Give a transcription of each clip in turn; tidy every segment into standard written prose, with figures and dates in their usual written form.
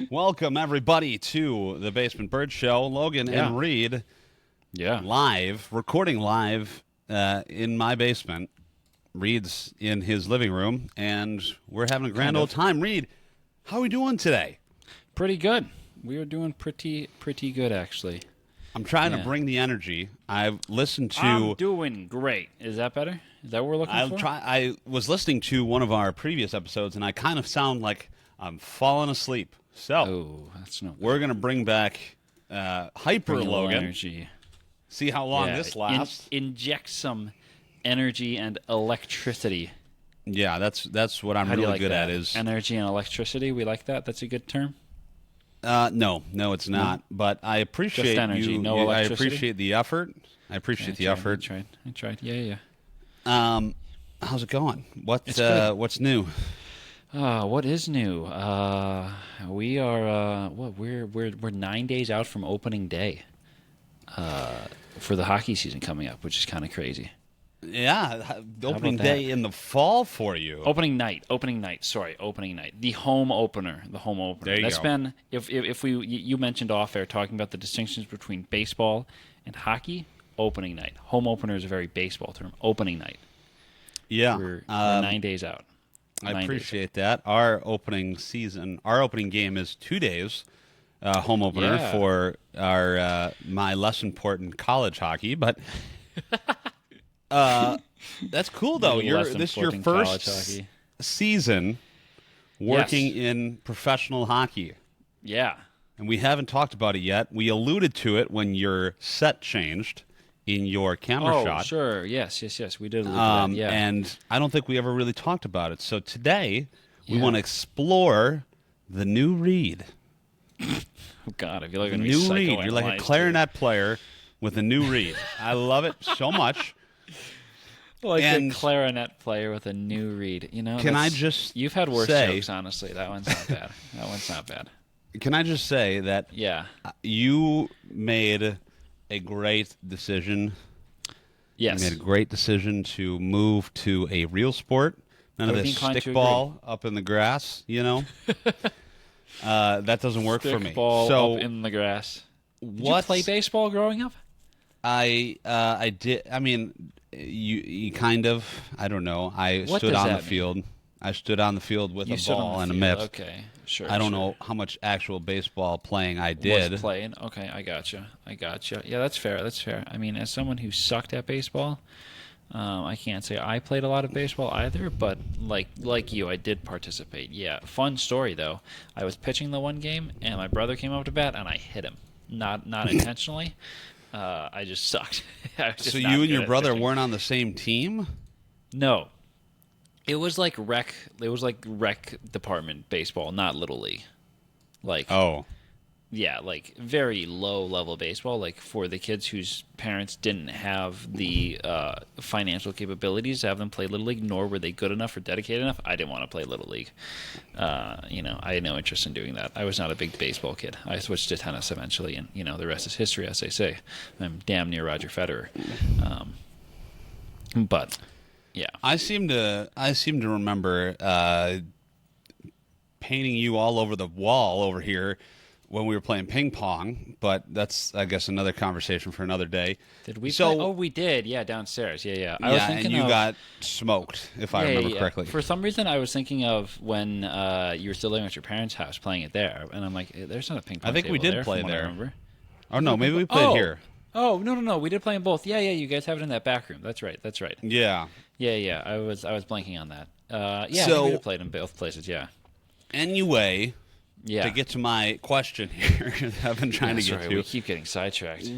Welcome, everybody, to the Basement Bird Show. Logan and Reid, recording live in my basement. Reid's in his living room, and we're having a grand old time. Reid, how are we doing today? Pretty good. We are doing pretty good, actually. I'm trying to bring the energy. I've listened to... I'm doing great. Is that better? Is that what we're looking for? I was listening to one of our previous episodes, and I kind of sound like I'm falling asleep. So, that's no good. We're going to bring back Hyper Logan. Energy. See how long this lasts. Inject some energy and electricity. Yeah, that's what I'm How do you really like good that? at is energy and electricity. We like that. That's a good term. No, it's not. But I appreciate Just energy, you. no I electricity? appreciate the effort. I appreciate the effort. I tried. Yeah. How's it going? What's new? What is new? We are we're 9 days out from opening day. For the hockey season coming up, which is kind of crazy. Yeah, opening day in the fall for you. Opening night. Sorry, opening night. The home opener. There you That's go. been if we you mentioned off air talking about the distinctions between baseball and hockey. Opening night. Home opener is a very baseball term. Opening night. Yeah, We're 9 days out. I appreciate that. Our opening game is 2 days. Home opener for our my less important college hockey, but that's cool though. This is your first season working in professional hockey. Yeah, and we haven't talked about it yet. We alluded to it when your set changed in your camera shot. Oh, sure. Yes. We did allude to that. Yeah, and I don't think we ever really talked about it. So today we want to explore the new Reid. Oh God, I feel like a new Reid. You're like a clarinet player with a new Reid. I love it so much. Like a clarinet player with a new Reid. You know, can I just you've had worse jokes, honestly. That one's not bad. That one's not bad. Can I just say that you made a great decision. Yes. You made a great decision to move to a real sport. None of this stickball up in the grass, you know? That doesn't work for me. Stickball up in the grass. Did you play baseball growing up? I did. I mean, you kind of. I don't know. I stood on the field. I stood on the field with a ball and a mitt. Okay, sure. I don't know how much actual baseball playing I did. Was playing? Okay, I gotcha. Yeah, that's fair. I mean, as someone who sucked at baseball, I can't say I played a lot of baseball either, but like you, I did participate. Yeah, fun story though. I was pitching the one game, and my brother came up to bat, and I hit him. Not intentionally. I just sucked. So you and your brother weren't on the same team? No. It was like rec. It was like rec department baseball, not little league. Yeah, like very low level baseball, like for the kids whose parents didn't have the financial capabilities to have them play little league, nor were they good enough or dedicated enough. I didn't want to play little league. I had no interest in doing that. I was not a big baseball kid. I switched to tennis eventually, and the rest is history, as they say. I'm damn near Roger Federer. But yeah, I seem to remember painting you all over the wall over here when we were playing ping pong, but that's, I guess, another conversation for another day. Did we play? Oh, we did. Yeah, downstairs. Yeah. I was thinking and you got smoked, if I remember correctly. For some reason, I was thinking of when you were still living at your parents' house playing it there, and I'm like, there's not a ping pong table. I think we did there, play from there. What I remember. Oh, no, maybe we played here. Oh, no. We did play in both. Yeah, you guys have it in that back room. That's right. Yeah. Yeah. I was blanking on that. I think we did play it in both places, yeah. Anyway... Yeah. To get to my question here that I've been trying to get to. We keep getting sidetracked.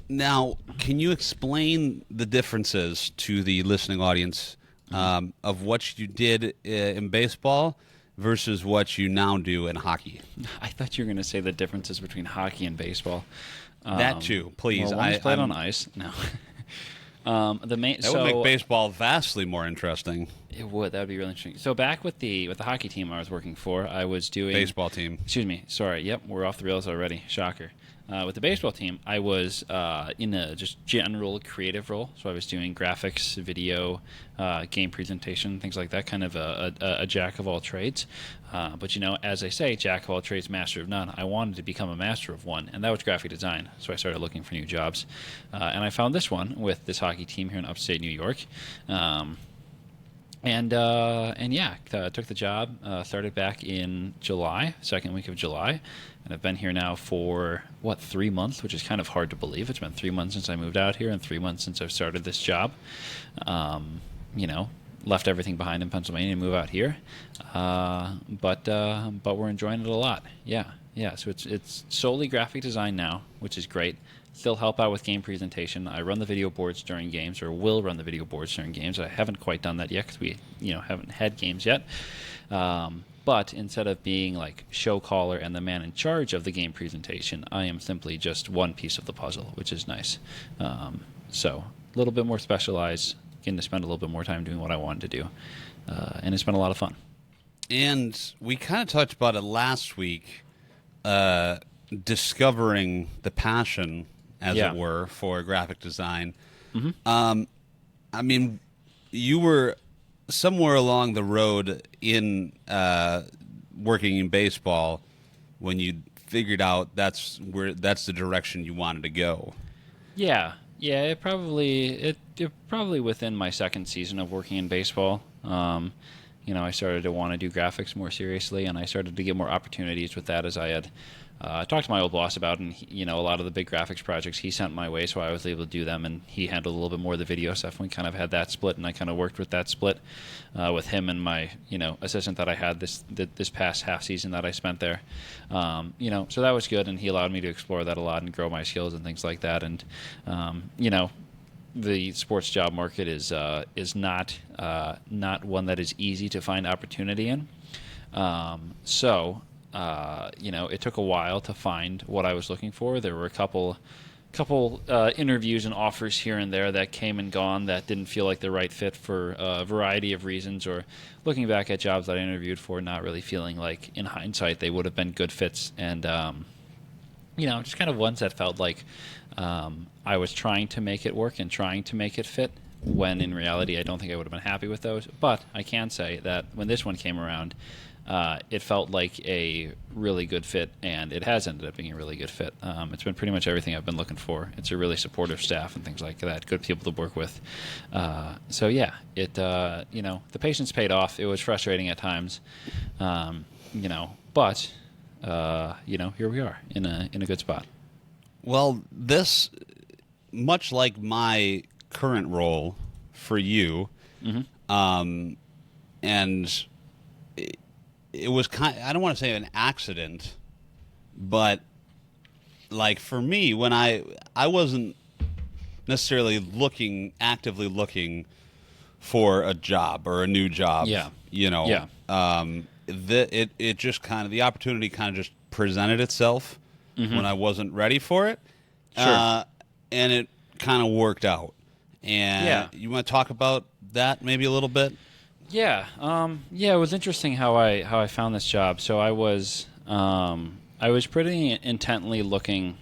Now, can you explain the differences to the listening audience of what you did in baseball versus what you now do in hockey? I thought you were going to say the differences between hockey and baseball. That too, please. Well, one's played on ice. No. That would make baseball vastly more interesting. It would. That would be really interesting. So back with the hockey team I was working for, I was doing baseball team. Excuse me. Sorry. Yep, we're off the rails already. Shocker. with the baseball team, I was in a just general creative role. So I was doing graphics, video, game presentation, things like that, kind of a jack of all trades. But, as I say, jack of all trades, master of none. I wanted to become a master of one, and that was graphic design. So I started looking for new jobs. And I found this one with this hockey team here in upstate New York. Took the job. Started back in July, second week of July, and I've been here now for 3 months, which is kind of hard to believe. It's been 3 months since I moved out here, and 3 months since I've started this job. Left everything behind in Pennsylvania and move out here, but we're enjoying it a lot. Yeah. So it's solely graphic design now, which is great. Still help out with game presentation. I run the video boards during games, or will run the video boards during games. I haven't quite done that yet because we, haven't had games yet. But instead of being like show caller and the man in charge of the game presentation, I am simply just one piece of the puzzle, which is nice. So a little bit more specialized, getting to spend a little bit more time doing what I wanted to do, and it's been a lot of fun. And we kind of talked about it last week, discovering the passion, as it were, for graphic design. Mm-hmm. You were somewhere along the road in working in baseball when you figured out that's the direction you wanted to go. Yeah. It probably within my second season of working in baseball. I started to want to do graphics more seriously, and I started to get more opportunities with that as I had talked to my old boss about, and a lot of the big graphics projects he sent my way, so I was able to do them, and he handled a little bit more of the video stuff. We kind of had that split, and I kind of worked with that split with him and my assistant that I had this past half season that I spent there. So that was good, and he allowed me to explore that a lot and grow my skills and things like that. And the sports job market is not one that is easy to find opportunity in. It took a while to find what I was looking for. There were a couple interviews and offers here and there that came and gone that didn't feel like the right fit for a variety of reasons, or looking back at jobs that I interviewed for, not really feeling like in hindsight they would have been good fits. And just kind of ones that felt like I was trying to make it work and trying to make it fit, when in reality I don't think I would have been happy with those. But I can say that when this one came around, it felt like a really good fit, and it has ended up being a really good fit. It's been pretty much everything I've been looking for. It's a really supportive staff and things like that, good people to work with. The patience paid off. It was frustrating at times, but here we are in a good spot. Well, this, much like my current role for you, and it was I don't want to say an accident, but like for me, when I wasn't necessarily actively looking for a job or a new job. Yeah. It just kind of, the opportunity kind of just presented itself when I wasn't ready for it. Sure. And it kind of worked out. And you want to talk about that maybe a little bit? Yeah. It was interesting how I found this job. So I was pretty intently looking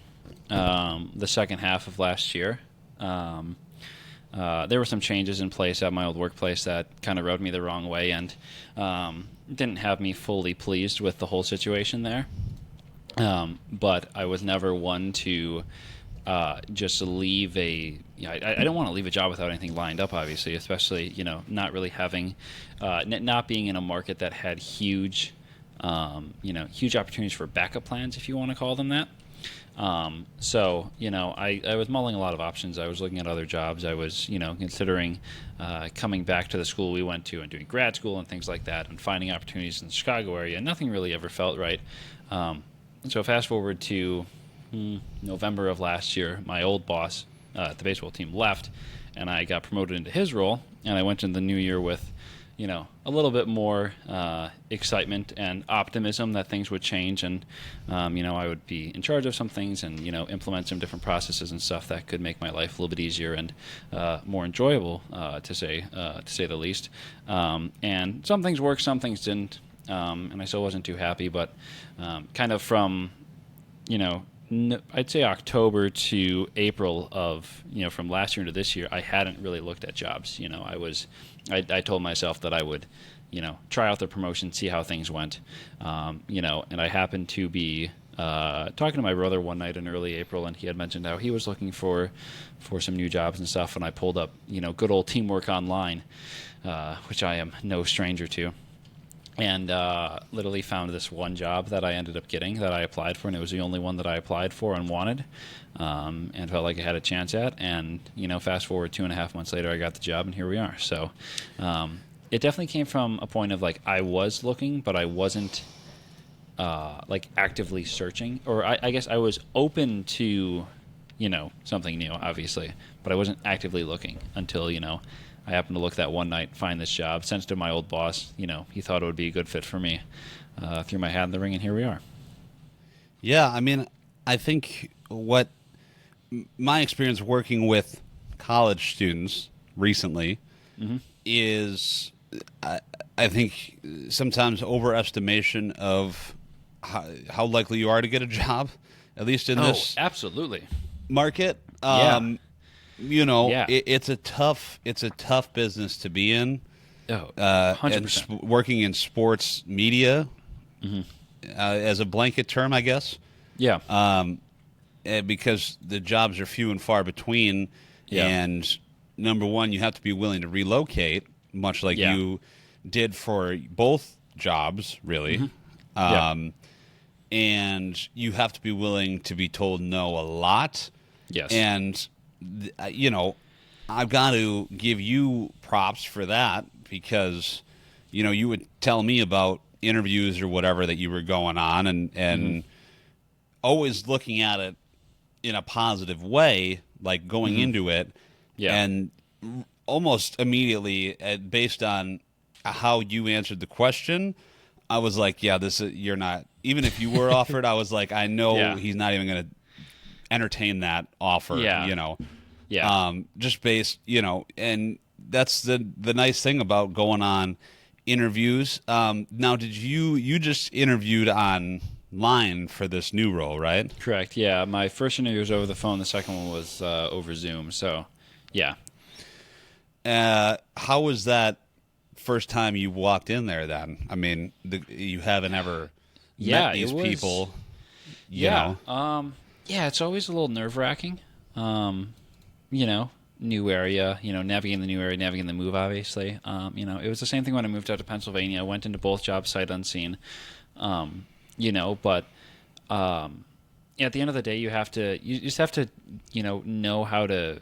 the second half of last year. There were some changes in place at my old workplace that kind of rubbed me the wrong way, and didn't have me fully pleased with the whole situation there. But I was never one to just leave I don't want to leave a job without anything lined up, obviously, especially, not really having, not being in a market that had huge opportunities for backup plans, if you want to call them that. I was mulling a lot of options. I was looking at other jobs. I was, considering coming back to the school we went to and doing grad school and things like that, and finding opportunities in the Chicago area. Nothing really ever felt right. So fast forward to November of last year, my old boss at the baseball team left, and I got promoted into his role, and I went into the new year with, a little bit more excitement and optimism that things would change, and I would be in charge of some things, and implement some different processes and stuff that could make my life a little bit easier and more enjoyable, to say the least. And some things worked, some things didn't, and I still wasn't too happy. But kind of from I'd say October to April of, from last year to this year, I hadn't really looked at jobs. I told myself that I would, try out the promotion, see how things went, and I happened to be talking to my brother one night in early April, and he had mentioned how he was looking for some new jobs and stuff, and I pulled up, good old Teamwork Online, which I am no stranger to. And literally found this one job that I ended up getting that I applied for, and it was the only one that I applied for and wanted, and felt like I had a chance at. And fast forward 2.5 months later, I got the job, and here we are. So it definitely came from a point of like I was looking, but I wasn't like actively searching, or I guess I was open to something new, obviously, but I wasn't actively looking until I happened to look that one night, find this job, sent it to my old boss. He thought it would be a good fit for me. Threw my hat in the ring, and here we are. Yeah, I mean, I think what my experience working with college students recently is, I think, sometimes overestimation of how likely you are to get a job, at least in this absolutely market. Yeah. It's a tough business to be in. Oh, 100%. And working in sports media, as a blanket term, I guess. Yeah. Because the jobs are few and far between, and number one, you have to be willing to relocate, much like you did for both jobs, really. And you have to be willing to be told no a lot. Yes. And I've got to give you props for that, because you would tell me about interviews or whatever that you were going on, and always looking at it in a positive way, like going into it, and almost immediately, based on how you answered the question, I was like, you're not, even if you were offered, I was like, I know he's not even going to entertain that offer, just based, and that's the nice thing about going on interviews. Now, did you just interviewed online for this new role, right? Correct. Yeah, my first interview was over the phone. The second one was over Zoom. So, yeah. How was that first time you walked in there? Then, I mean, you haven't ever met these people. You know? Yeah, it's always a little nerve-wracking. New area, navigating the new area, navigating the move, obviously. It was the same thing when I moved out to Pennsylvania. I went into both jobs sight unseen. But at the end of the day, you just have to, know how to,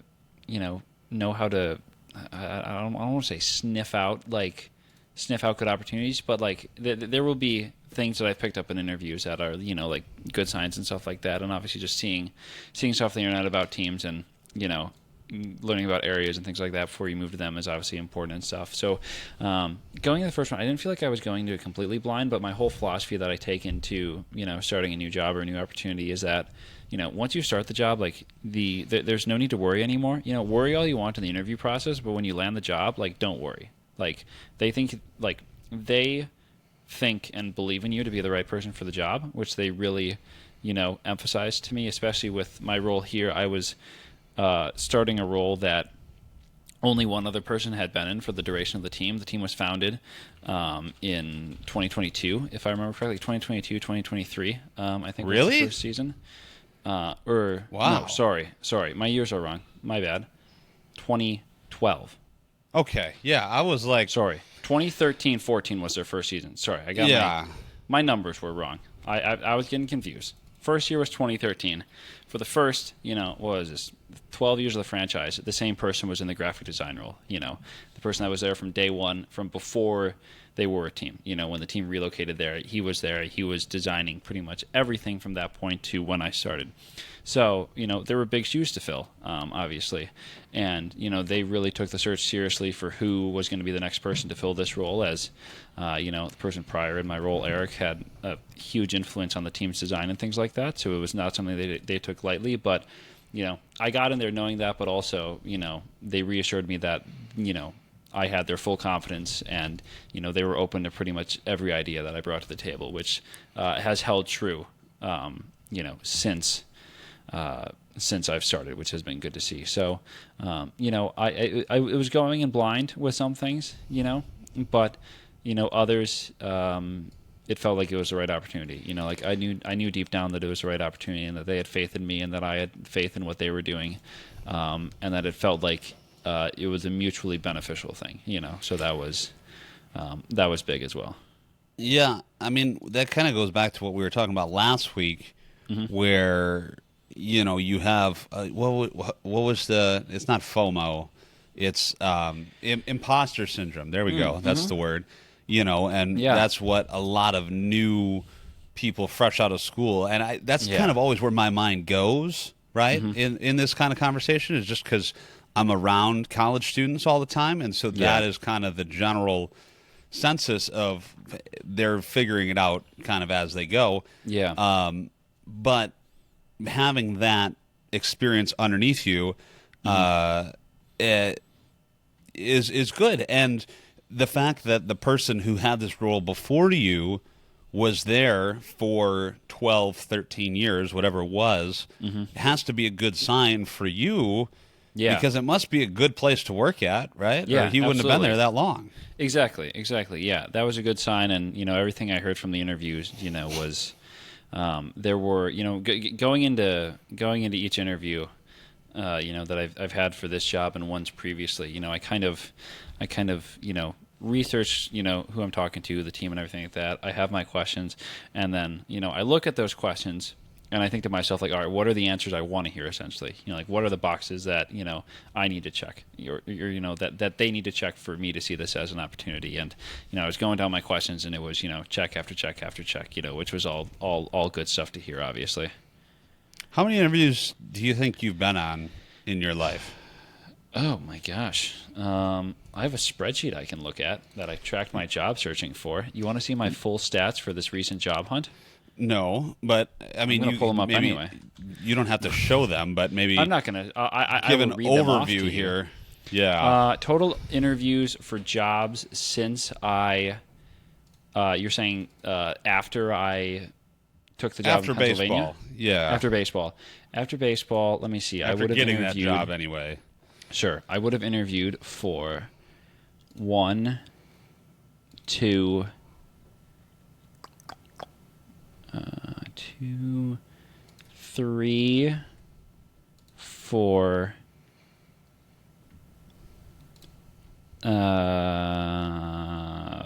I don't want to say sniff out good opportunities, but like there will be things that I've picked up in interviews that are, like good signs and stuff like that. And obviously just seeing stuff on the internet about teams and, learning about areas and things like that before you move to them is obviously important and stuff. So going in the first one, I didn't feel like I was going to it completely blind, but my whole philosophy that I take into, starting a new job or a new opportunity is that, once you start the job, like there's no need to worry anymore. Worry all you want in the interview process, but when you land the job, like, don't worry. Like, they think and believe in you to be the right person for the job, which they really, emphasize to me, especially with my role here. I was starting a role that only one other person had been in for the duration of the team. The team was founded in 2022, if I remember correctly, 2022, 2023, I think was the first season. Wow. No, sorry. My years are wrong. My bad. 2012. Okay. Yeah, I was like... Sorry. 2013-14 was their first season. Sorry, I got my numbers were wrong. I was getting confused. First year was 2013. For the first, what was this, 12 years of the franchise, the same person was in the graphic design role. The person that was there from day one, from before they were a team. When the team relocated there, he was there. He was designing pretty much everything from that point to when I started. So, there were big shoes to fill, obviously. And, they really took the search seriously for who was going to be the next person to fill this role, as, the person prior in my role, Eric, had a huge influence on the team's design and things like that. So it was not something they took lightly. But, I got in there knowing that, but also, they reassured me that, I had their full confidence, and, they were open to pretty much every idea that I brought to the table, which has held true, since since I've started, which has been good to see. So, I was going in blind with some things, but others, it felt like it was the right opportunity. Like I knew deep down that it was the right opportunity, and that they had faith in me, and that I had faith in what they were doing, and that it felt like it was a mutually beneficial thing. So that was big as well. Yeah, I mean that kind of goes back to what we were talking about last week, where you have what was the? It's not FOMO, it's imposter syndrome. There we go. That's the word. And that's what a lot of new people fresh out of school, and that's kind of always where my mind goes, right? In this kind of conversation is just because I'm around college students all the time, and so that is kind of the general census of they're figuring it out kind of as they go. But having that experience underneath you is good, and the fact that the person who had this role before you was there for 12, 13 years, whatever it was, has to be a good sign for you. Yeah. Because it must be a good place to work at, right? Yeah, or he wouldn't have been there that long. Exactly. Yeah, that was a good sign, and everything I heard from the interviews, was there were going into each interview, that I've had for this job and ones previously. I kind of research who I'm talking to, the team, and everything like that. I have my questions, and then I look at those questions. And I think to myself, like, all right, what are the answers I want to hear, essentially? Like, what are the boxes that, I need to check, or that they need to check for me to see this as an opportunity? And, I was going down my questions, and it was, check after check after check, which was all good stuff to hear, obviously. How many interviews do you think you've been on in your life? Oh, my gosh. I have a spreadsheet I can look at that I tracked my job searching for. You want to see my full stats for this recent job hunt? No, but I mean, you pull them up anyway. You don't have to show them, but maybe I'm not going to. I give will an read them off overview to here. You. Yeah. Total interviews for jobs since I. You're saying after I took the job after in Pennsylvania? Baseball. Yeah. After baseball. Let me see. After I would have getting interviewed, that job anyway. Sure, I would have interviewed for 1, 2. 2, 3, 4,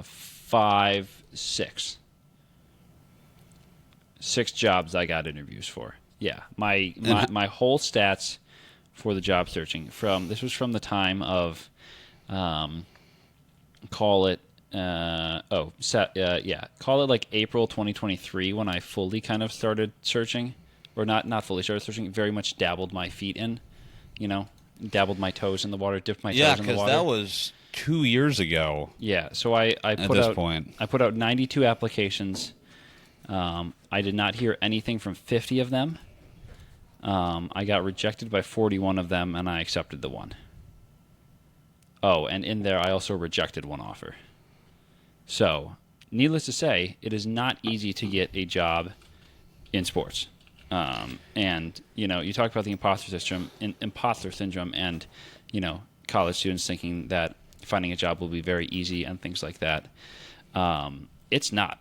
5, 6. 6 jobs I got interviews for. Yeah, my whole stats for the job searching this was from the time of, call it. Call it like April 2023 when I fully kind of started searching, or not fully started searching, very much dabbled my feet in, dabbled my toes in the water, dipped my toes in the water. Yeah, because that was 2 years ago. Yeah, so I put out 92 applications. I did not hear anything from 50 of them. I got rejected by 41 of them, and I accepted the one. Oh, and in there I also rejected one offer. So, needless to say, it is not easy to get a job in sports. And, you talk about the imposter syndrome and, college students thinking that finding a job will be very easy and things like that. It's not.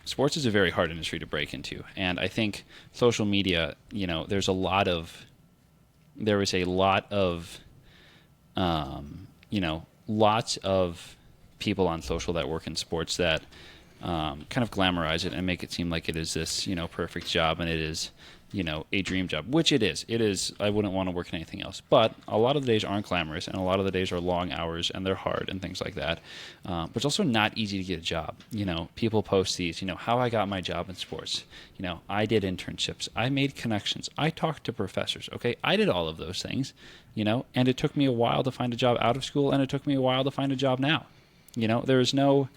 Sports is a very hard industry to break into. And I think social media, there is a lot of, lots of people on social that work in sports that kind of glamorize it and make it seem like it is this, perfect job, and it is, a dream job, which it is. It is. I wouldn't want to work in anything else. But a lot of the days aren't glamorous, and a lot of the days are long hours, and they're hard and things like that. But it's also not easy to get a job. People post these, how I got my job in sports. I did internships. I made connections. I talked to professors. Okay, I did all of those things, and it took me a while to find a job out of school, and it took me a while to find a job now. There's no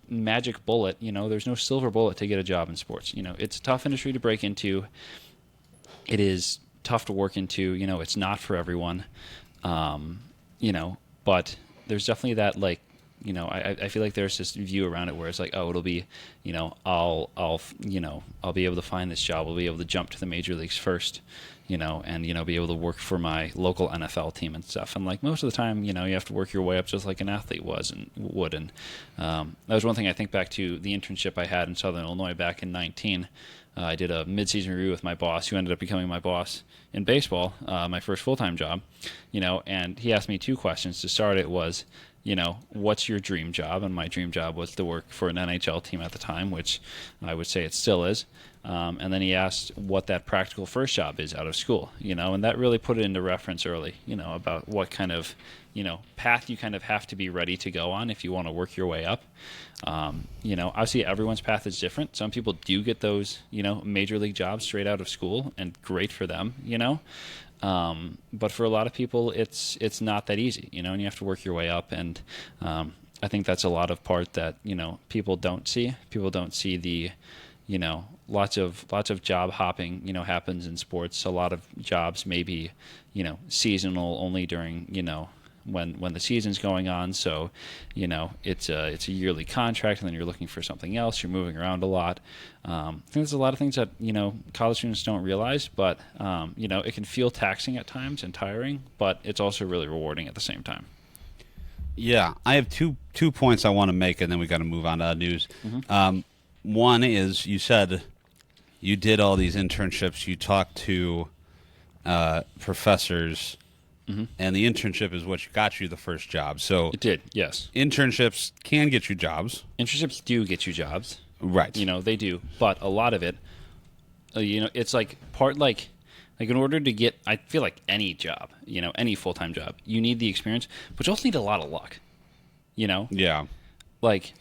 magic bullet. There's no silver bullet to get a job in sports. It's a tough industry to break into. It is tough to work into. It's not for everyone. But there's definitely that I feel like there's this view around it where it's like, oh, it'll be, I'll be able to find this job. I'll be able to jump to the major leagues first, and, be able to work for my local NFL team and stuff. And like most of the time, you have to work your way up just like an athlete would. And that was one thing I think back to the internship I had in Southern Illinois back in 19. I did a mid-season review with my boss, who ended up becoming my boss in baseball, my first full-time job, and he asked me two questions. To start, it was, what's your dream job? And my dream job was to work for an NHL team at the time, which I would say it still is. And then he asked what that practical first job is out of school, and that really put it into reference early, about what kind of, path you kind of have to be ready to go on if you want to work your way up. Obviously everyone's path is different. Some people do get those, major league jobs straight out of school, and great for them, but for a lot of people, it's not that easy, and you have to work your way up. And I think that's a lot of part that people don't see. People don't see the lots of job hopping happens in sports. A lot of jobs may be seasonal, only during when the season's going on. So it's a yearly contract, and then you're looking for something else. You're moving around a lot. I think there's a lot of things that college students don't realize, but it can feel taxing at times and tiring, but it's also really rewarding at the same time. Yeah, I have two points I want to make, and then we got to move on to news. Mm-hmm. One is, you said you did all these internships. You talked to professors, mm-hmm. and the internship is what got you the first job. So it did, yes. Internships can get you jobs. Internships do get you jobs. Right. They do. But a lot of it, it's like in order to get, I feel like any job, any full-time job, you need the experience, but you also need a lot of luck, Yeah. Like,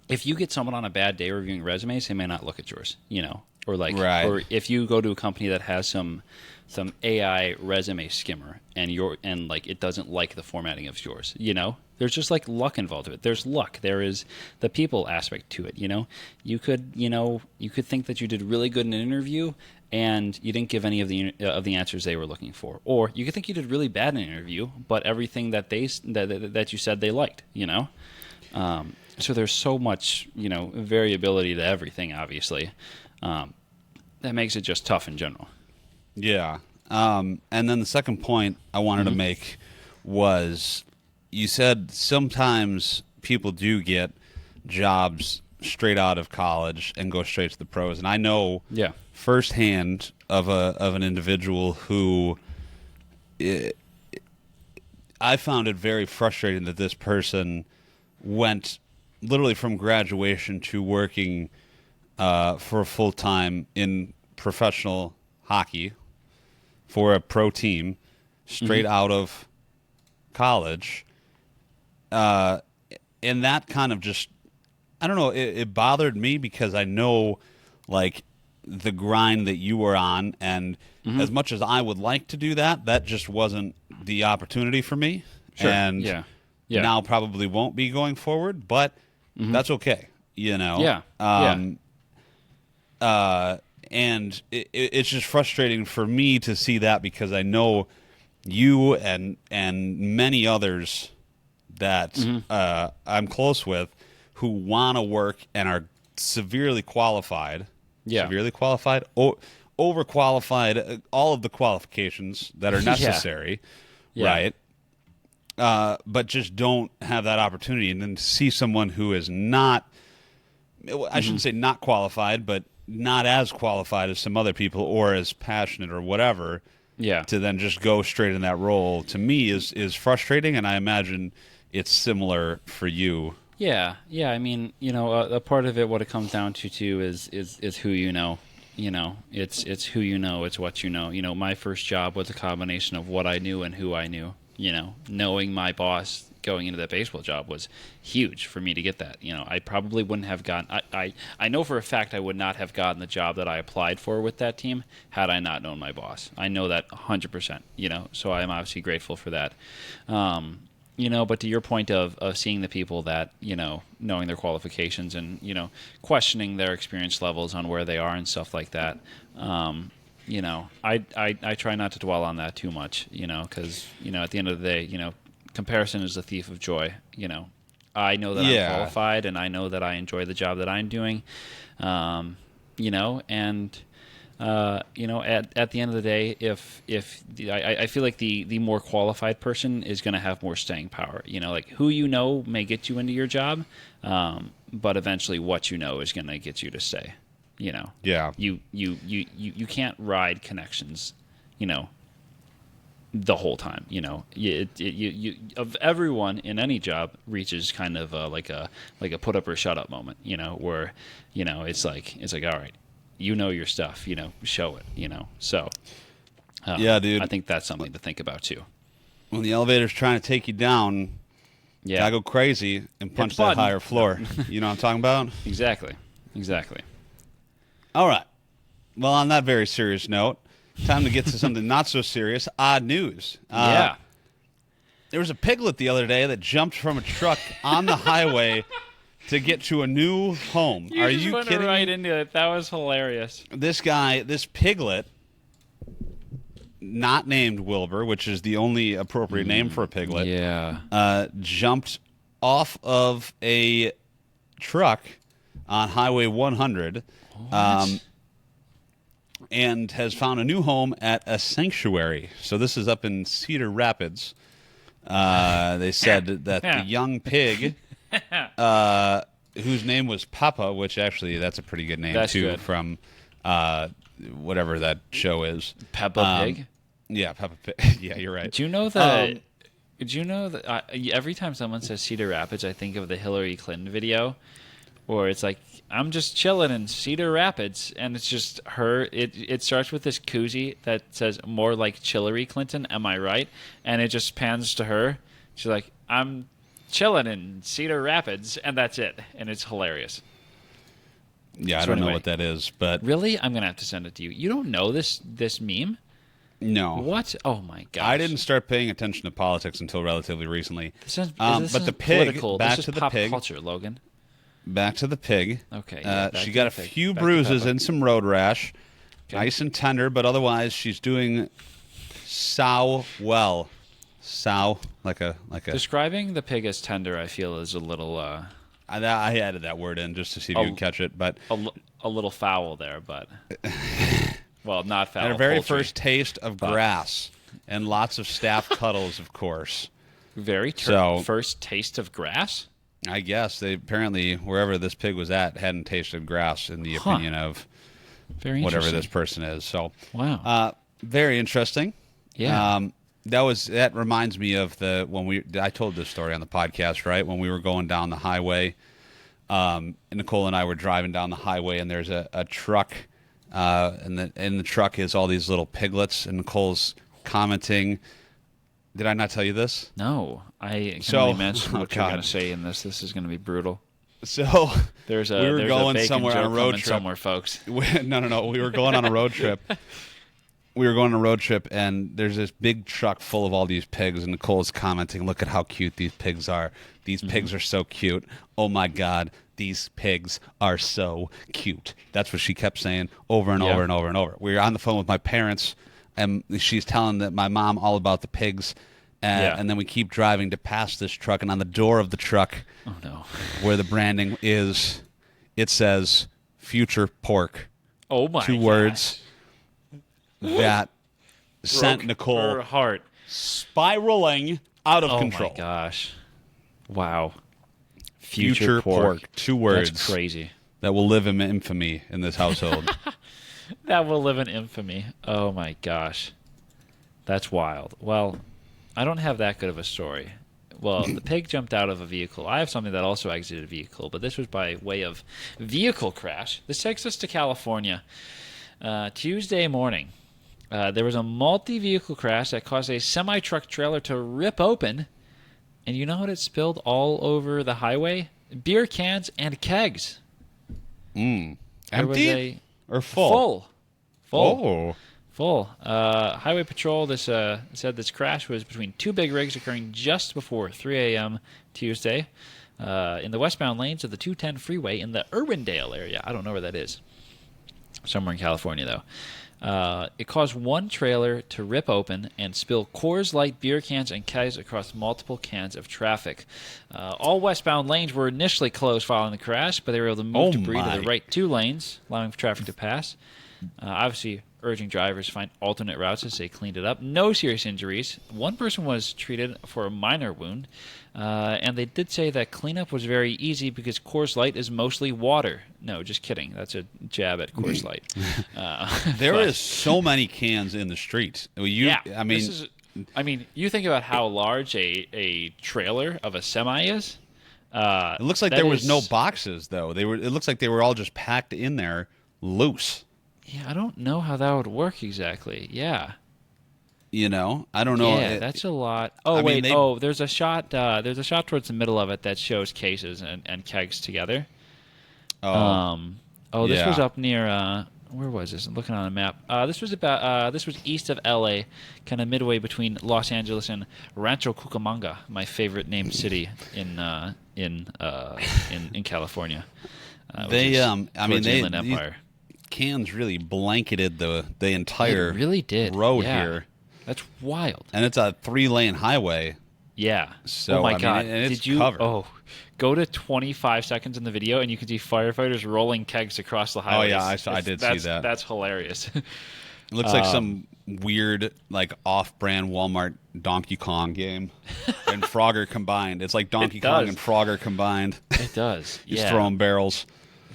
if you get someone on a bad day reviewing resumes, they may not look at yours, or right. Or if you go to a company that has some AI resume skimmer and it doesn't like the formatting of yours, there's just like luck involved with it. There's luck. There is the people aspect to it. You could think that you did really good in an interview and you didn't give any of the answers they were looking for, or you could think you did really bad in an interview, but everything that that you said they liked, So there's so much, variability to everything, obviously, that makes it just tough in general. Yeah. And then the second point I wanted mm-hmm. to make was, you said sometimes people do get jobs straight out of college and go straight to the pros. And I know firsthand of an individual who I found it very frustrating that this person went literally from graduation to working for a full time in professional hockey for a pro team straight mm-hmm. out of college. And that kind of just, I don't know, it bothered me because I know like the grind that you were on, and mm-hmm. as much as I would like to do that, that just wasn't the opportunity for me. Sure. And yeah. now probably won't be going forward, but mm-hmm. that's okay, Yeah. And it's just frustrating for me to see that, because I know you and many others that mm-hmm. I'm close with who want to work and are severely qualified, overqualified, all of the qualifications that are necessary, right? But just don't have that opportunity. And then to see someone who is not, I shouldn't say not qualified, but not as qualified as some other people, or as passionate or whatever, to then just go straight in that role, to me is frustrating, and I imagine it's similar for you. Yeah. I mean, a part of it, what it comes down to too, is who you know. It's who you know. It's what you know. My first job was a combination of what I knew and who I knew. Knowing my boss going into that baseball job was huge for me to get that. I probably wouldn't have gotten. I know for a fact I would not have gotten the job that I applied for with that team had I not known my boss. I know that 100%. So I'm obviously grateful for that. But to your point of seeing the people that, knowing their qualifications and, questioning their experience levels on where they are and stuff like that, I try not to dwell on that too much, because, at the end of the day, comparison is the thief of joy, I know that Yeah. I'm qualified, and I know that I enjoy the job that I'm doing. You know, and you know, at the end of the day, I feel like the more qualified person is going to have more staying power. You know, like who you know may get you into your job, but eventually what you know is going to get you to stay. You know, Yeah. You can't ride connections, you know, the whole time. You know, you of everyone in any job reaches kind of like a put up or shut up moment. You know, where you know it's like all right, you know your stuff. You know, show it. You know, so Yeah, dude. I think that's something to think about too. When the elevator's trying to take you down, Yeah, gotta go crazy and punch the that button. higher floor. You know what I'm talking about? exactly. All right. Well, on that very serious note, time to get to something not so serious. Odd news. Yeah. There was a piglet the other day that jumped from a truck on the highway to get to a new home. Are just you went kidding right me? into it. That was hilarious. This piglet, not named Wilbur, which is the only appropriate name for a piglet, jumped off of a truck on Highway 100 and has found a new home at a sanctuary. So this is up in Cedar Rapids. They said that the young pig, whose name was Papa, which actually that's a pretty good name That's too, good. from whatever that show is. Peppa Pig. Yeah, Peppa Pig. Yeah, you're right. Do you know that? Do you know that every time someone says Cedar Rapids, I think of the Hillary Clinton video, where it's like I'm just chilling in Cedar Rapids, and it's just her. It starts with this koozie that says "More like Hillary Clinton." Am I right? And it just pans to her. She's like, "I'm chilling in Cedar Rapids," and that's it. And it's hilarious. Yeah, I So don't know anyway. what that is, but Really, I'm gonna have to send it to you. You don't know this meme? no. What? Oh my gosh! I didn't start paying attention to politics until relatively recently. This is, but this the isn't pig, political. back this to is the pop pig. culture, Logan. Back to the pig. Okay, yeah, back she to got a the pig. few Back to bruises Peppa. and some road rash. Okay. Nice and tender, but otherwise she's doing sow well. Sow like a. Describing the pig as tender, I feel, is a little I added that word in just to see if you would catch it, but a little foul there, but well, not foul. at her very poultry. first taste of grass and lots of staff cuddles, of course. First taste of grass. I guess they apparently wherever this pig was at hadn't tasted grass in the opinion of Very whatever interesting. this person is. So Wow. very interesting. Yeah. That reminds me of I told this story on the podcast, right? When we were going down the highway, and Nicole and I were driving down the highway, and there's a truck, and in the truck is all these little piglets, and Nicole's commenting. Did I not tell you this? No, I can So- only imagine oh, what you're God. going to say in this. This is going to be brutal. So There's we were going bacon somewhere on a joke road coming trip. somewhere, folks. No. We were going on a road trip. We were going on a road trip, and there's this big truck full of all these pigs, and Nicole's commenting, look at how cute these pigs are. These pigs are so cute. Oh, my God, these pigs are so cute. That's what she kept saying over and Yeah. over and over and over. We were on the phone with my parents, and she's telling my mom all about the pigs, and then we keep driving to pass this truck, and on the door of the truck Oh no. where the branding is, it says, future pork. Oh my. Two gosh. words that sent Broke Nicole her heart. spiraling out of control. Oh my gosh. Wow. Future pork. Two words That's crazy. that will live in infamy in this household. That will live in infamy. Oh my gosh. That's wild. Well, I don't have that good of a story. Well, the pig jumped out of a vehicle. I have something that also exited a vehicle, but this was by way of vehicle crash. This takes us to California. Tuesday morning, there was a multi-vehicle crash that caused a semi-truck trailer to rip open. And you know what it spilled all over the highway? Beer cans and kegs. There was Empty or full? Full. Oh. Full. Highway Patrol said this crash was between two big rigs occurring just before 3 a.m. Tuesday in the westbound lanes of the 210 freeway in the Urbandale area. I don't know where that is. somewhere in California, though. It caused one trailer to rip open and spill Coors Light beer cans and kegs across multiple cans of traffic. All westbound lanes were initially closed following the crash, but they were able to move debris to the right 2 lanes, allowing traffic to pass. Obviously, urging drivers to find alternate routes as they cleaned it up. No serious injuries. One person was treated for a minor wound, and they did say that cleanup was very easy because Coors Light is mostly water. No, just kidding. That's a jab at Coors Light. There is so many cans in the street. I mean, you think about how large a trailer of a semi is. It looks like there was no boxes though. It looks like they were all just packed in there, loose. Yeah, I don't know how that would work exactly. Yeah. I don't know. Yeah, that's a lot. Oh, there's a shot. There's a shot towards the middle of it that shows cases and kegs together. This was up near. Where was this? I'm looking on a map. This was east of L.A., kind of midway between Los Angeles and Rancho Cucamonga, my favorite named city in California. Inland Empire. Cans really blanketed the entire road here. That's wild. And it's a 3-lane highway. Yeah. So, oh my God. And it's Did you covered. Go to 25 seconds in the video and you can see firefighters rolling kegs across the highway. Oh yeah, I did see that. That's hilarious. It looks like some weird off-brand Walmart Donkey Kong game and Frogger combined. It's like Donkey Kong and Frogger combined. It does. Just throwing barrels.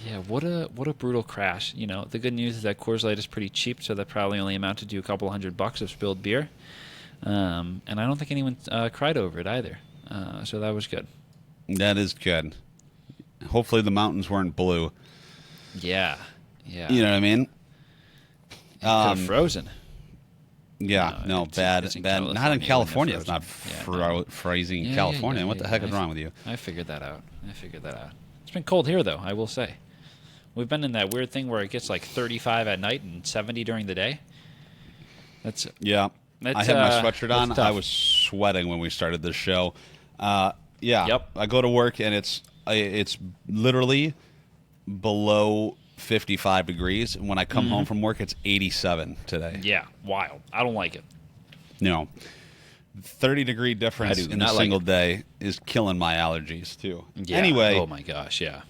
Yeah, what a brutal crash. The good news is that Coors Light is pretty cheap, so that probably only amounted to a couple $100 of spilled beer. And I don't think anyone cried over it either. So that was good. That is good. Hopefully the mountains weren't blue. Yeah. You know what I mean? Could have frozen. Yeah, bad. Not in California. It's not freezing in California. What the heck is wrong with you? I figured that out. It's been cold here, though, I will say. We've been in that weird thing where it gets like 35 at night and 70 during the day. I had my sweatshirt on. I was sweating when we started this show. Yep. I go to work and it's literally below 55 degrees. And when I come home from work, it's 87 today. Yeah, wild. I don't like it. No. 30-degree difference in a single day is killing my allergies, too. Yeah. Anyway. Oh, my gosh, yeah.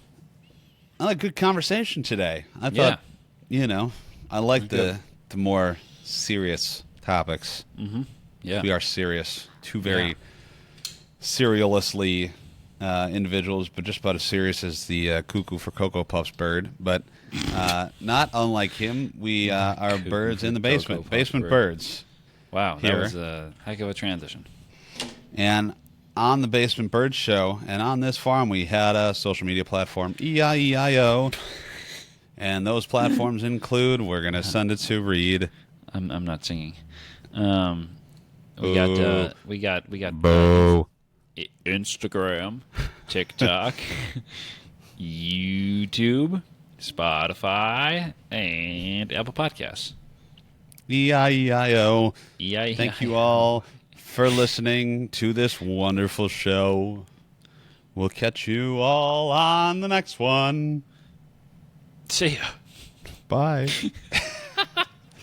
I had a good conversation today. I thought, I like the more serious topics. Mm-hmm. Yeah. We are serious. Two very serialously individuals, but just about as serious as the cuckoo for Cocoa Puffs bird. But not unlike him, we are birds in the basement. Basement birds. Wow, that was a heck of a transition. And on the Basement Bird Show, and on this farm, we had a social media platform, E-I-E-I-O. And those platforms include, we're going to send it to Reid. I'm not singing. We got Boo. Instagram, TikTok, YouTube, Spotify, and Apple Podcasts. E-I-E-I-O. E-I-E-I-O. Thank you all for listening to this wonderful show. We'll catch you all on the next one. See ya. Bye.